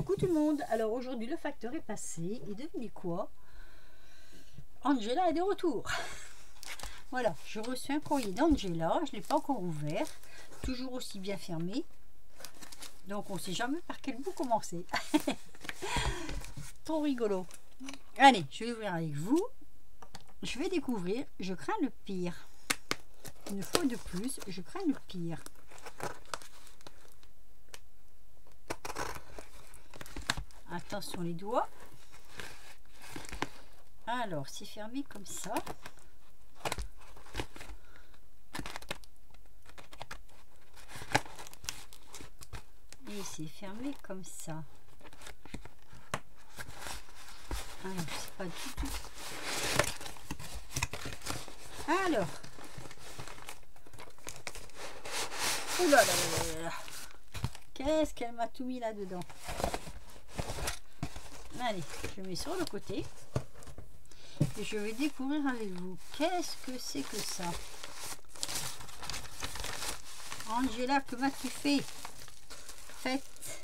Coucou tout le monde. Alors aujourd'hui le facteur est passé et devinez quoi, Angela est de retour. Voilà, je reçois un courrier d'Angela, je ne l'ai pas encore ouvert, toujours aussi bien fermé, donc on ne sait jamais par quel bout commencer. Trop rigolo. Allez, je vais ouvrir avec vous, je vais découvrir, je crains le pire. Une fois de plus, je crains le pire. Attention les doigts. Alors, c'est fermé comme ça. Et c'est fermé comme ça. Alors, c'est pas du tout. Alors. Oh là là là là là. Qu'est-ce qu'elle m'a tout mis là-dedans. Allez, je mets sur le côté. Et je vais découvrir avec vous. Qu'est-ce que c'est que ça? Angela, que m'as-tu fait? Faites.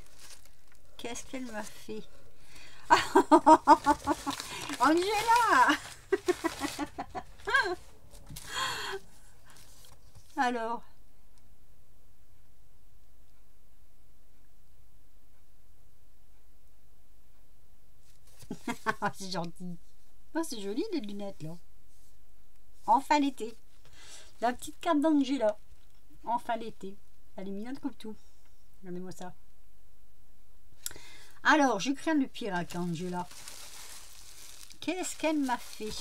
Qu'est-ce qu'elle m'a fait? Angela. Alors. C'est gentil. Oh, c'est joli les lunettes là. Enfin l'été. La petite carte d'Angela. Enfin l'été. Elle est mignonne comme tout. Regardez-moi ça. Alors, je crains le pire avec Angela. Qu'est-ce qu'elle m'a fait?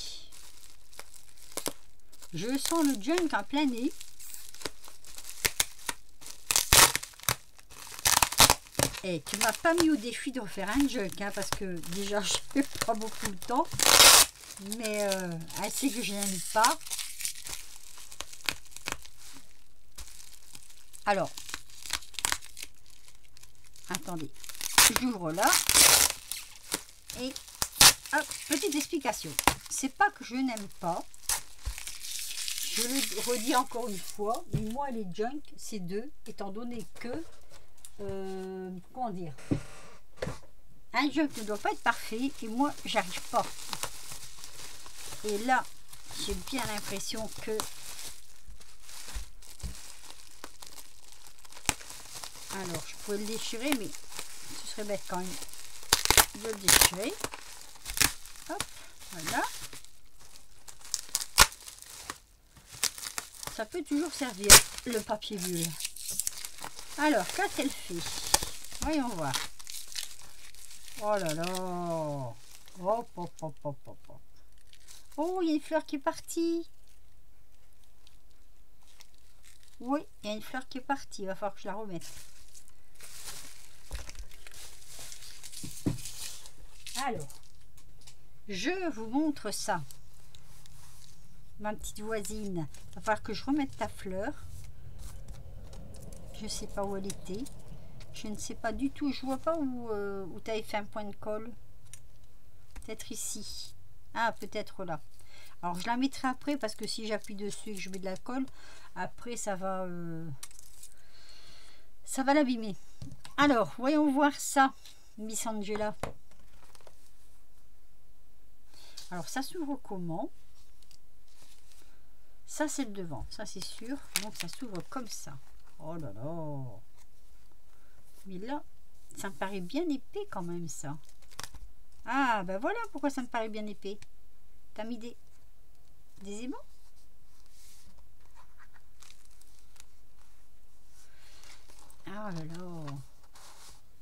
Je sens le junk en plein nez. Et tu m'as pas mis au défi de refaire un junk, hein, parce que déjà, je n'ai pas beaucoup de temps. Mais elle sait que je n'aime pas. Alors, attendez, j'ouvre là. Et hop, petite explication. C'est pas que je n'aime pas. Je le redis encore une fois. Mais moi, les junk, c'est deux, étant donné que comment dire, un junk ne doit pas être parfait et moi j'arrive pas. Et là j'ai bien l'impression que alors je pourrais le déchirer, mais ce serait bête quand même de le déchirer. Hop, voilà, ça peut toujours servir le papier bulle. Alors, qu'a-t-elle fait? Voyons voir. Oh là là. Hop, hop, hop, hop, hop, hop. Oh, il y a une fleur qui est partie. Oui, il y a une fleur qui est partie. Il va falloir que je la remette. Alors, je vous montre ça. Ma petite voisine. Il va falloir que je remette ta fleur. Je ne sais pas où elle était. Je ne sais pas du tout. Je vois pas où tu avais fait un point de colle. Peut-être ici. Ah, peut-être là. Alors, je la mettrai après parce que si j'appuie dessus et que je mets de la colle, après, ça va l'abîmer. Alors, voyons voir ça, Miss Angela. Alors, ça s'ouvre comment? Ça, c'est le devant. Ça, c'est sûr. Donc, ça s'ouvre comme ça. Oh là là. Mais là, ça me paraît bien épais quand même, ça. Ah, ben voilà pourquoi ça me paraît bien épais. T'as mis des aimants? Ah là là.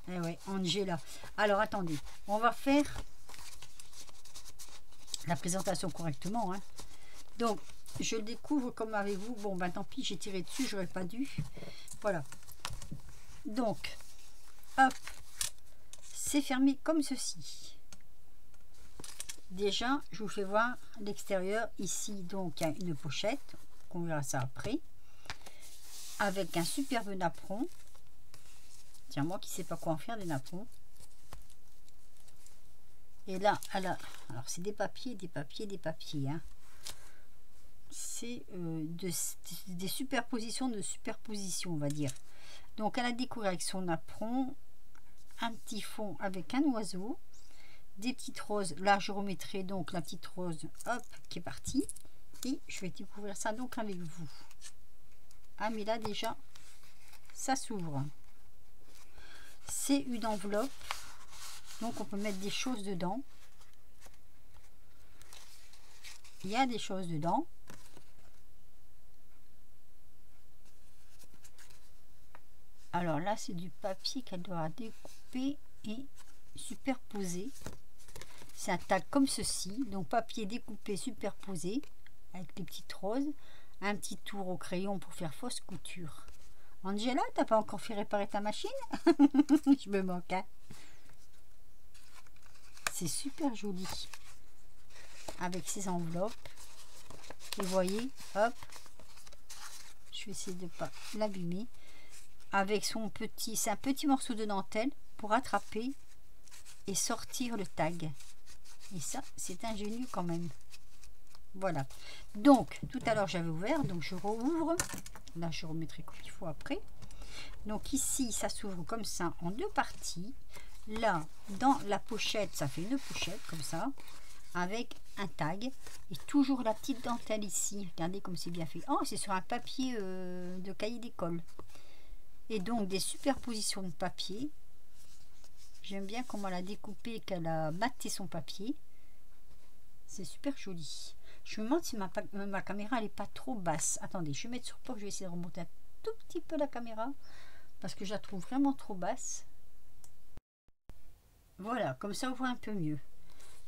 Eh ouais, Angela. Alors, attendez. On va faire la présentation correctement, hein. Donc, je le découvre comme avec vous. Bon, ben tant pis, j'ai tiré dessus, j'aurais pas dû. Voilà. Donc, hop, c'est fermé comme ceci. Déjà, je vous fais voir l'extérieur. Ici, donc, il y a une pochette. On verra ça après. Avec un superbe napperon. Tiens, moi qui ne sais pas quoi en faire des napperons. Et là, alors c'est des papiers, des papiers, des papiers. Hein. C'est des superpositions de superpositions, on va dire. Donc, elle a décoré avec son napperon un petit fond avec un oiseau, des petites roses. Là je remettrai donc la petite rose, hop, qui est partie, et je vais découvrir ça donc avec vous. Ah mais là déjà ça s'ouvre, c'est une enveloppe, donc on peut mettre des choses dedans. Il y a des choses dedans. Alors là c'est du papier qu'elle doit découper et superposer. C'est un tag comme ceci, donc papier découpé superposé avec les petites roses, un petit tour au crayon pour faire fausse couture. Angela, t'as pas encore fait réparer ta machine? Je me moque, hein. C'est super joli avec ces enveloppes. Vous voyez, hop, je vais essayer de pas l'abîmer. Avec son petit, c'est un petit morceau de dentelle pour attraper et sortir le tag. Et ça, c'est ingénieux quand même. Voilà. Donc, tout à l'heure, j'avais ouvert. Donc, je rouvre. Là, je remettrai comme il faut après. Donc, ici, ça s'ouvre comme ça en deux parties. Là, dans la pochette, ça fait une pochette comme ça. Avec un tag. Et toujours la petite dentelle ici. Regardez comme c'est bien fait. Oh, c'est sur un papier de cahier d'école. Et donc, des superpositions de papier. J'aime bien comment elle a découpé et qu'elle a matté son papier. C'est super joli. Je me demande si ma caméra elle est pas trop basse. Attendez, je vais mettre sur pause. Je vais essayer de remonter un tout petit peu la caméra. Parce que je la trouve vraiment trop basse. Voilà, comme ça on voit un peu mieux.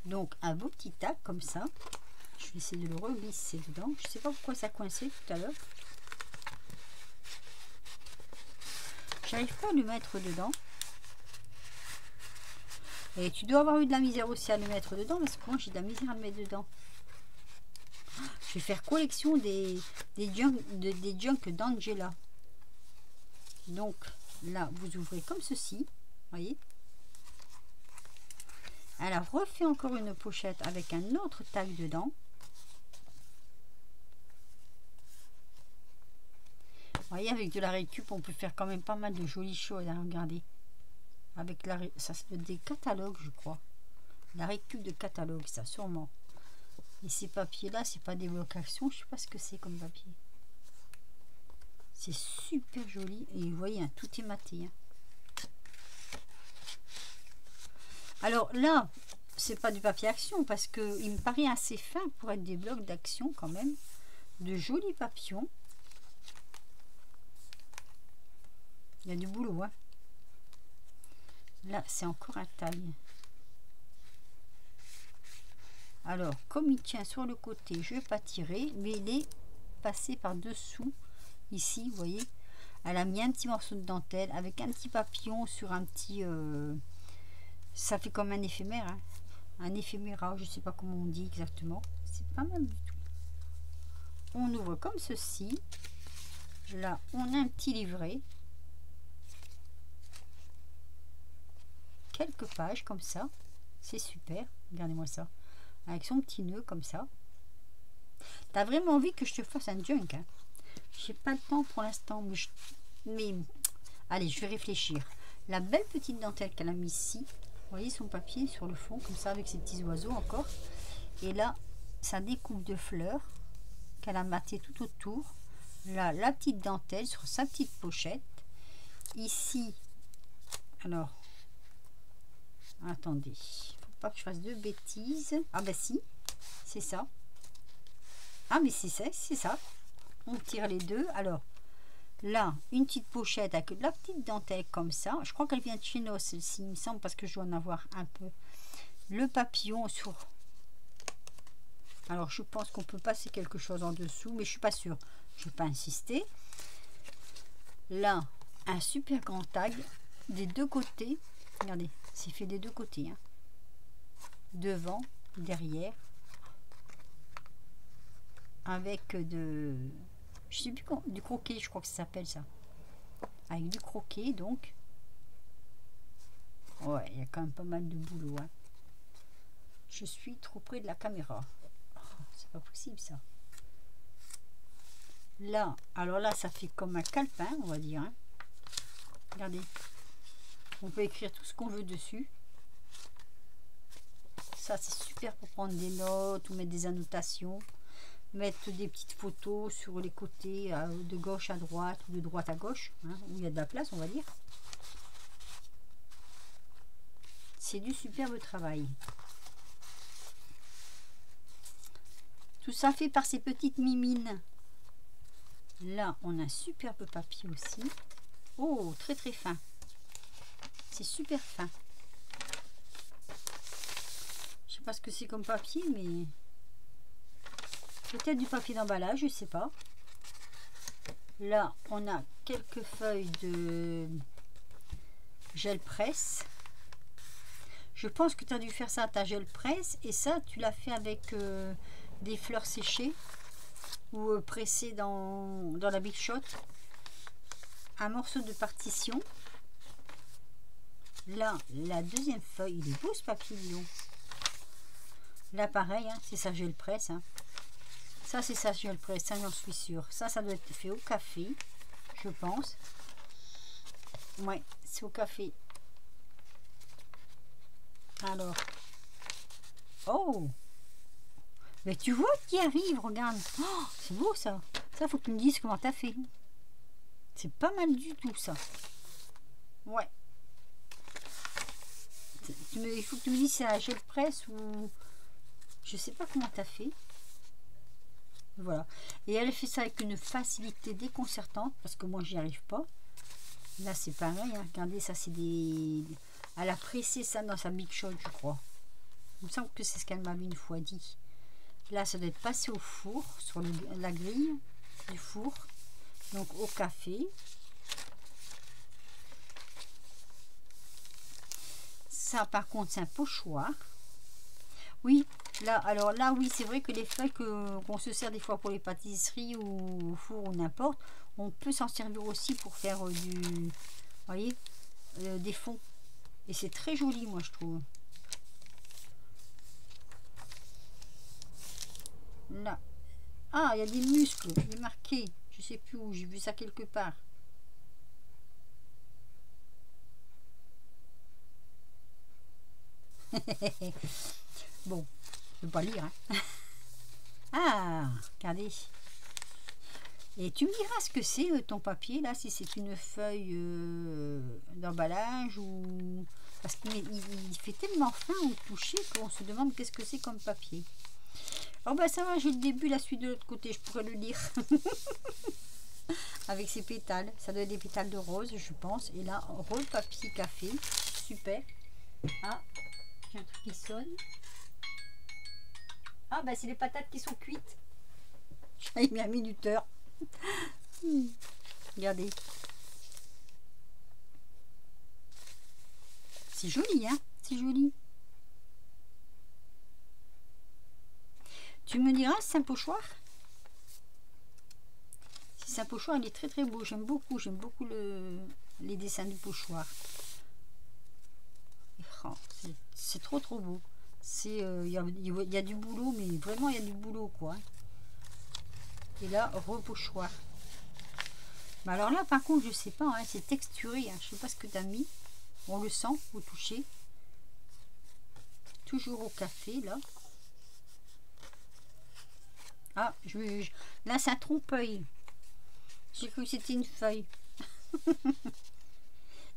Donc un beau petit tag comme ça. Je vais essayer de le reglisser dedans. Je sais pas pourquoi ça coinçait tout à l'heure. J'arrive pas à le mettre dedans. Et tu dois avoir eu de la misère aussi à le mettre dedans, parce que moi j'ai de la misère à le mettre dedans. Je vais faire collection des junk d'Angela. Donc là, vous ouvrez comme ceci, voyez. Elle a refait encore une pochette avec un autre tag dedans. Vous voyez, avec de la récup, on peut faire quand même pas mal de jolies choses, hein, regardez. Avec la ça c'est des catalogues, je crois. La récup de catalogue, ça sûrement. Et ces papiers là, c'est pas des blocations, je sais pas ce que c'est comme papier. C'est super joli et vous voyez, hein, tout est maté. Hein. Alors là, c'est pas du papier action parce que il me paraît assez fin pour être des blocs d'action quand même. De jolis papillons. Il y a du boulot, hein. Là, c'est encore un tag. Alors, comme il tient sur le côté, je ne vais pas tirer, mais il est passé par dessous. Ici, vous voyez, elle a mis un petit morceau de dentelle avec un petit papillon sur un petit... ça fait comme un éphémère, hein. Un éphéméra, je ne sais pas comment on dit exactement. C'est pas mal du tout. On ouvre comme ceci. Là, on a un petit livret. Quelques pages comme ça, c'est super. Regardez-moi ça, avec son petit nœud comme ça. T'as vraiment envie que je te fasse un junk, hein? J'ai pas le temps pour l'instant, mais allez, je vais réfléchir. La belle petite dentelle qu'elle a mis ici, vous voyez son papier sur le fond comme ça avec ses petits oiseaux encore. Et là, sa découpe de fleurs qu'elle a maté tout autour. Là, la petite dentelle sur sa petite pochette. Ici, alors. Attendez, faut pas que je fasse de bêtises. Ah bah si, c'est ça. Ah mais c'est ça. On tire les deux. Alors là, une petite pochette avec la petite dentelle comme ça. Je crois qu'elle vient de chez nous celle-ci, il me semble, parce que je dois en avoir un peu. Le papillon sur... Alors je pense qu'on peut passer quelque chose en dessous, mais je suis pas sûre. Je vais pas insister. Là, un super grand tag des deux côtés. Regardez. C'est fait des deux côtés, hein. Devant, derrière, avec de, je sais plus quoi, du croquet, je crois que ça s'appelle ça, avec du croquet. Donc ouais, il y a quand même pas mal de boulot, hein. Je suis trop près de la caméra, oh, c'est pas possible ça. Là, alors là ça fait comme un calepin, on va dire, hein. Regardez, On peut écrire tout ce qu'on veut dessus. Ça, c'est super pour prendre des notes ou mettre des annotations. Mettre des petites photos sur les côtés, de gauche à droite ou de droite à gauche, hein, où il y a de la place, on va dire. C'est du superbe travail. Tout ça fait par ces petites mimines. Là, on a un superbe papier aussi. Oh, très très fin. C'est super fin. Je sais pas ce que c'est comme papier, mais peut-être du papier d'emballage, je sais pas. Là, on a quelques feuilles de gel presse. Je pense que tu as dû faire ça à ta gel presse, et ça, tu l'as fait avec des fleurs séchées ou pressées dans la Big Shot. Un morceau de partition. Là, la deuxième feuille, il est beau ce papier, disons. Là, pareil, hein, c'est sa gel presse. Hein. Ça, c'est sa gel presse, ça, j'en suis sûre. Ça doit être fait au café, je pense. Ouais, c'est au café. Alors. Oh! Mais tu vois qui arrive, regarde. Oh, c'est beau, ça. Ça, faut que tu me dises comment t'as fait. C'est pas mal du tout, ça. Ouais. Il faut que tu me dises si c'est à gel presse ou... Je sais pas comment t'as fait. Voilà. Et elle fait ça avec une facilité déconcertante, parce que moi, j'y arrive pas. Là, c'est pareil. Hein. Regardez, ça, c'est des... Elle a pressé ça dans sa Big Shot, je crois. Il me semble que c'est ce qu'elle m'avait une fois dit. Là, ça doit être passé au four, sur la grille du four. Donc, au café. Ça, par contre, c'est un pochoir. Oui, là, alors là, oui, c'est vrai que les feuilles qu'on se sert des fois pour les pâtisseries ou au four ou n'importe, on peut s'en servir aussi pour faire du... Vous voyez, des fonds. Et c'est très joli, moi, je trouve. Là. Ah, il y a des muscles. Il est marqué. Je sais plus où. J'ai vu ça quelque part. Bon, je ne peux pas lire. Hein. Ah, regardez. Et tu me diras ce que c'est ton papier, là, si c'est une feuille d'emballage ou... Parce qu'il fait tellement fin au toucher qu'on se demande qu'est-ce que c'est comme papier. Oh bah ça va, j'ai le début, la suite de l'autre côté, je pourrais le lire. Avec ses pétales, ça doit être des pétales de rose, je pense. Et là, rose papier café, super. Ah, j'ai un truc qui sonne. Ah bah c'est les patates qui sont cuites. J'ai mis un minuteur. Regardez. C'est joli, hein? C'est joli. Tu me diras, c'est un pochoir? Si c'est un pochoir, il est très très beau. J'aime beaucoup les dessins du pochoir. Oh, c'est trop trop beau. Il y a du boulot, mais vraiment il y a du boulot, quoi. Et là, repochoir. Mais alors là, par contre, je sais pas, hein, c'est texturé. Hein, je sais pas ce que tu as mis. On le sent au toucher. Toujours au café, là. Ah, là, c'est un trompe-œil. J'ai cru que c'était une feuille.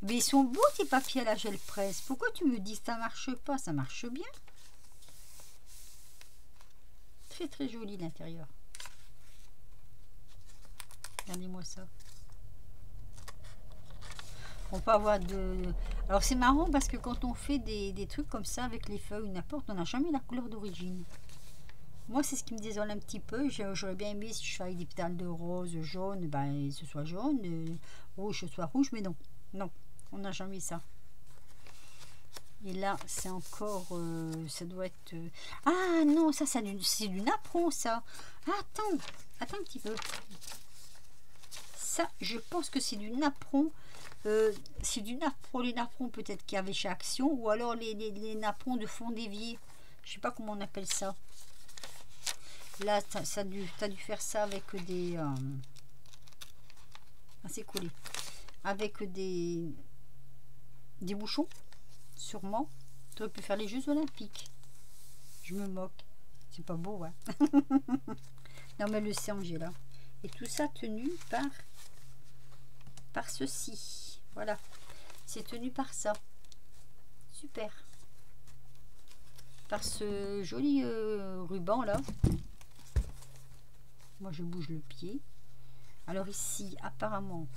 Mais ils sont beaux, tes papiers à la gel presse. Pourquoi tu me dis que ça marche pas? Ça marche bien. Très, très joli l'intérieur. Regardez-moi ça. On peut avoir de... Alors c'est marrant parce que quand on fait des trucs comme ça avec les feuilles ou n'importe, on n'a jamais la couleur d'origine. Moi c'est ce qui me désole un petit peu. J'aurais bien aimé si je fais avec des pétales de rose, jaune, ben ce soit jaune, rouge, ce soit rouge, mais non. Non, on n'a jamais ça. Et là c'est encore... ça doit être... Ah non, ça c'est du napperon ça. Ah, attends un petit peu. Ça, je pense que c'est du napperon. C'est du napperon, les napperons peut-être qu'il y avait chez Action, ou alors les napperons de fond d'évier. Je sais pas comment on appelle ça. Là, tu as dû faire ça avec des... ah, c'est collé. Avec des Des bouchons, sûrement. Tu aurais pu faire les Jeux Olympiques. Je me moque. C'est pas beau, hein. Non, mais le c'est Angela. Et tout ça tenu par ceci. Voilà. C'est tenu par ça. Super. Par ce joli ruban là. Moi je bouge le pied. Alors ici apparemment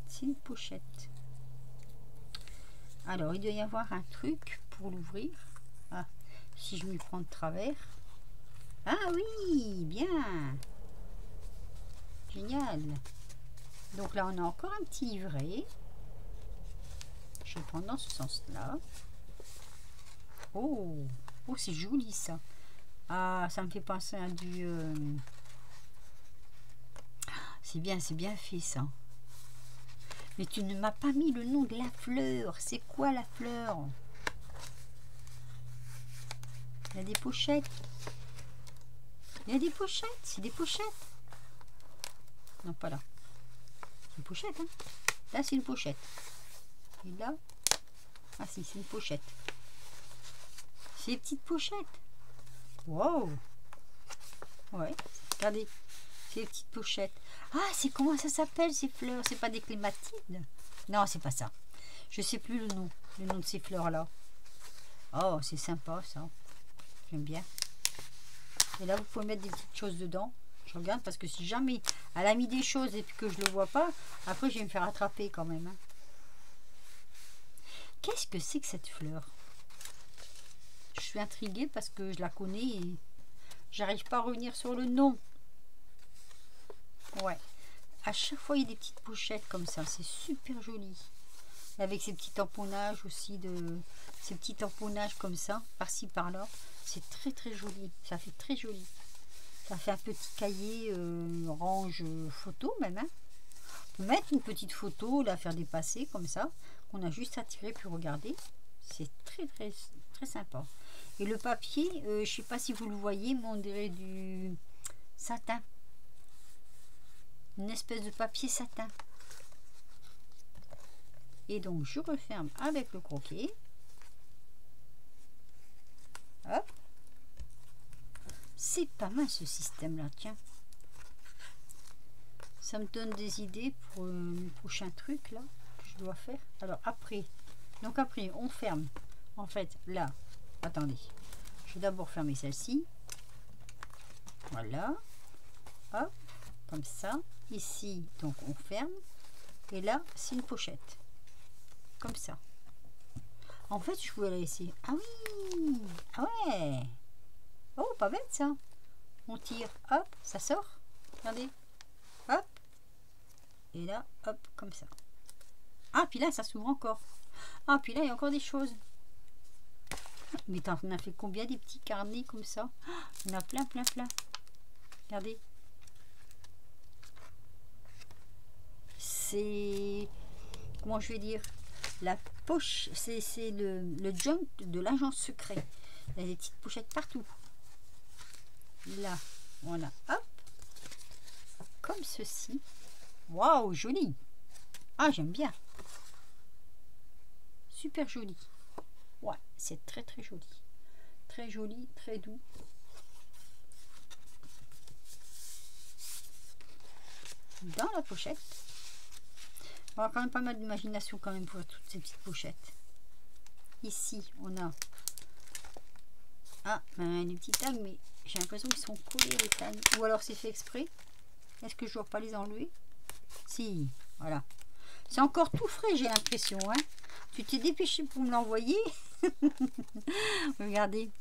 c'est une pochette. Alors il doit y avoir un truc pour l'ouvrir. Ah, si je m'y prends de travers. Ah oui, bien. Génial. Donc là on a encore un petit livret. Je vais prendre dans ce sens là. Oh, oh c'est joli ça. Ah, ça me fait penser à du... C'est bien fait ça. Mais tu ne m'as pas mis le nom de la fleur. C'est quoi la fleur? Il y a des pochettes. Il y a des pochettes. C'est des pochettes. Non, pas là. C'est une pochette, hein. Là, c'est une pochette. Et là... Ah si, c'est une pochette. C'est des petites pochettes. Wow. Ouais, regardez. C'est des petites pochettes. Ah, c'est comment ça s'appelle ces fleurs? C'est pas des clématides? Non, c'est pas ça. Je sais plus le nom de ces fleurs-là. Oh, c'est sympa ça. J'aime bien. Et là, vous pouvez mettre des petites choses dedans. Je regarde parce que si jamais elle a mis des choses et puis que je le vois pas, après je vais me faire attraper quand même. Hein. Qu'est-ce que c'est que cette fleur? Je suis intriguée parce que je la connais et j'arrive pas à revenir sur le nom. Ouais. À chaque fois, il y a des petites pochettes comme ça. C'est super joli. Avec ces petits tamponnages aussi, ces petits tamponnages comme ça, par-ci, par-là. C'est très, très joli. Ça fait très joli. Ça fait un petit cahier range photo même. Hein. On peut mettre une petite photo, la faire dépasser comme ça. On a juste à tirer puis regarder. C'est très, très, très sympa. Et le papier, je sais pas si vous le voyez, mais on dirait du satin. Une espèce de papier satin. Et donc je referme avec le croquet. Hop. C'est pas mal ce système là, tiens. Ça me donne des idées pour le prochain truc là que je dois faire. Alors après, donc après on ferme. En fait là, attendez. Je vais d'abord fermer celle-ci. Voilà. Hop, comme ça. Ici, donc on ferme. Et là, c'est une pochette. Comme ça. En fait, je pouvais la laisser. Ah oui! Ah ouais! Oh, pas bête ça! On tire, hop, ça sort. Regardez. Hop. Et là, hop, comme ça. Ah, puis là, ça s'ouvre encore. Ah, puis là, il y a encore des choses. Mais t'en as fait combien des petits carnets comme ça? Il y en a plein, plein, plein. Regardez. C'est... Comment je vais dire? La poche, c'est le junk de l'agent secret. Il y a des petites pochettes partout. Là, voilà. Hop. Comme ceci. Waouh, joli. Ah, j'aime bien. Super joli. Ouais, c'est très très joli. Très joli, très doux. Dans la pochette. On a quand même pas mal d'imagination quand même pour toutes ces petites pochettes. Ici, on a les petits tags, mais j'ai l'impression qu'ils sont collés les tags. Ou alors c'est fait exprès. Est-ce que je dois pas les enlever? Si, voilà. C'est encore tout frais, j'ai l'impression. Hein. Tu t'es dépêché pour me l'envoyer. Regardez.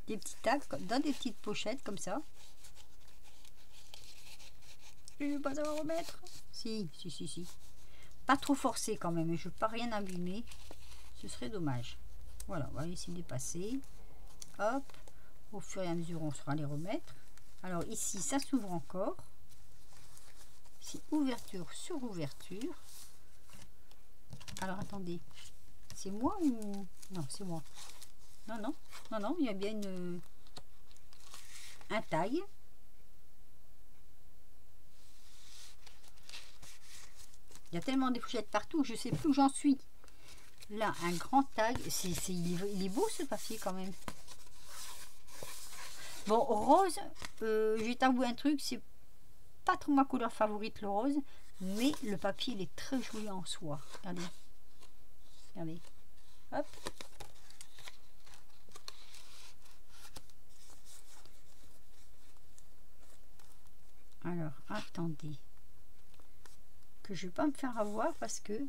Des petits tags dans des petites pochettes comme ça. Je ne vais pas savoir remettre. Si. Pas trop forcé quand même. Je ne veux pas rien abîmer. Ce serait dommage. Voilà, on va essayer de les passer. Hop. Au fur et à mesure, on saura les remettre. Alors ici, ça s'ouvre encore. C'est ouverture sur ouverture. Alors attendez. C'est moi ou... Non, c'est moi. Non, il y a bien un tag. Il y a tellement de pochettes partout, je sais plus où j'en suis. Là, un grand tag. Il est beau ce papier quand même. Bon, rose, je vais t'avouer un truc, c'est pas trop ma couleur favorite le rose, mais le papier il est très joli en soi. Regardez. Regardez. Hop. Alors, attendez. Que je vais pas me faire avoir parce que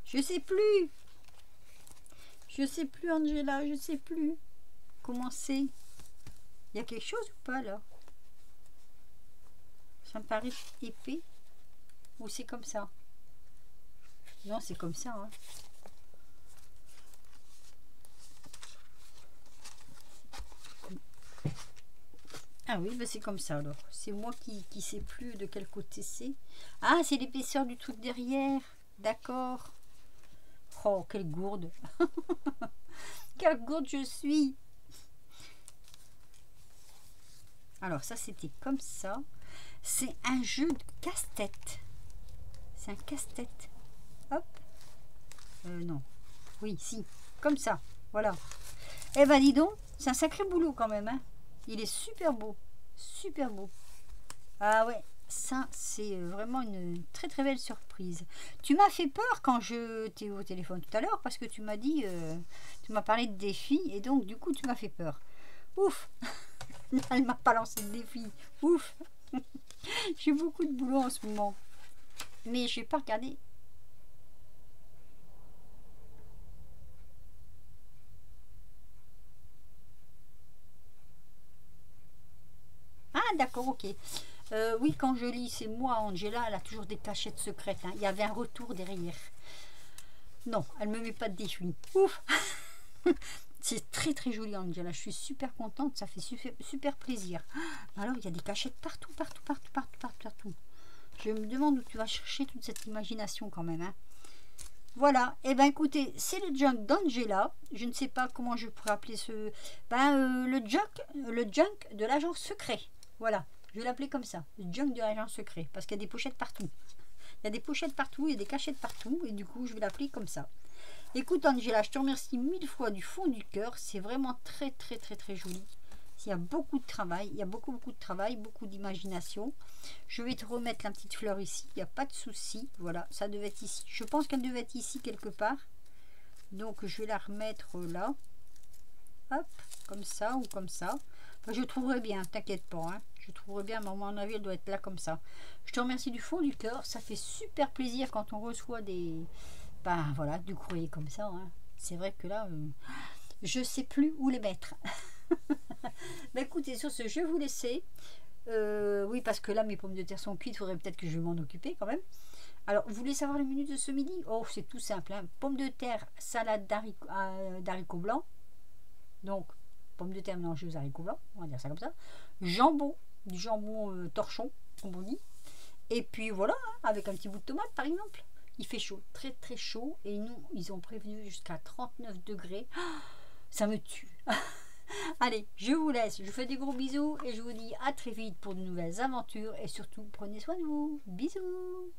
je sais plus. Je sais plus, Angela, je sais plus comment c'est. Il y a quelque chose ou pas là? Ça me paraît épais. Ou c'est comme ça? Non, c'est comme ça. Hein. Ah oui, bah c'est comme ça alors. C'est moi qui sais plus de quel côté c'est. Ah, c'est l'épaisseur du truc derrière. D'accord. Oh, quelle gourde. Quelle gourde je suis. Alors ça, c'était comme ça. C'est un jeu de casse-tête. C'est un casse-tête. Hop. Non. Oui, si. Comme ça. Voilà. Eh ben dis donc, c'est un sacré boulot quand même. Hein. Il est super beau. Super beau. Ah ouais, ça c'est vraiment une très très belle surprise. Tu m'as fait peur quand je t'ai au téléphone tout à l'heure parce que tu m'as dit, tu m'as parlé de défi et donc du coup tu m'as fait peur. Ouf. Elle m'a pas lancé de défi. Ouf. J'ai beaucoup de boulot en ce moment. Mais je vais pas regarder. Ah d'accord, ok. Oui, quand je lis, c'est moi, Angela, elle a toujours des cachettes secrètes. Hein. Il y avait un retour derrière. Non, elle me met pas de défi. Ouf. C'est très très joli, Angela. Je suis super contente. Ça fait super plaisir. Alors, il y a des cachettes partout, partout, partout, partout, partout, partout. Je me demande où tu vas chercher toute cette imagination quand même. Hein. Voilà. Et ben écoutez, c'est le junk d'Angela. Je ne sais pas comment je pourrais appeler ce... le junk de l'agent secret. Voilà. Je vais l'appeler comme ça. Le junk de l'agent secret. Parce qu'il y a des pochettes partout. Il y a des pochettes partout, il y a des cachettes partout. Et du coup, je vais l'appeler comme ça. Écoute Angela, je te remercie 1000 fois du fond du cœur. C'est vraiment très très très très joli. Il y a beaucoup de travail. Il y a beaucoup de travail, beaucoup d'imagination. Je vais te remettre la petite fleur ici. Il n'y a pas de souci. Voilà, ça devait être ici. Je pense qu'elle devait être ici quelque part. Donc je vais la remettre là. Hop, comme ça ou comme ça. Enfin, je trouverai bien, t'inquiète pas. Hein. Je trouverai bien, mais à mon avis, elle doit être là comme ça. Je te remercie du fond du cœur. Ça fait super plaisir quand on reçoit des... Ben voilà, du courrier comme ça. Hein. C'est vrai que là, je sais plus où les mettre. Ben écoutez, sur ce, je vais vous laisser. Oui, parce que là, mes pommes de terre sont cuites. Il faudrait peut-être que je m'en occupe quand même. Alors, vous voulez savoir le menu de ce midi? Oh, c'est tout simple. Hein. Pommes de terre, salade d'haricots blancs. Donc, pommes de terre mélangées aux haricots blancs. On va dire ça comme ça. Jambon, du jambon torchon, comme on dit. Et puis voilà, hein, avec un petit bout de tomate par exemple. Il fait chaud, très très chaud. Et nous, ils ont prévenu jusqu'à 39 degrés. Ça me tue. Allez, je vous laisse. Je vous fais des gros bisous. Et je vous dis à très vite pour de nouvelles aventures. Et surtout, prenez soin de vous. Bisous.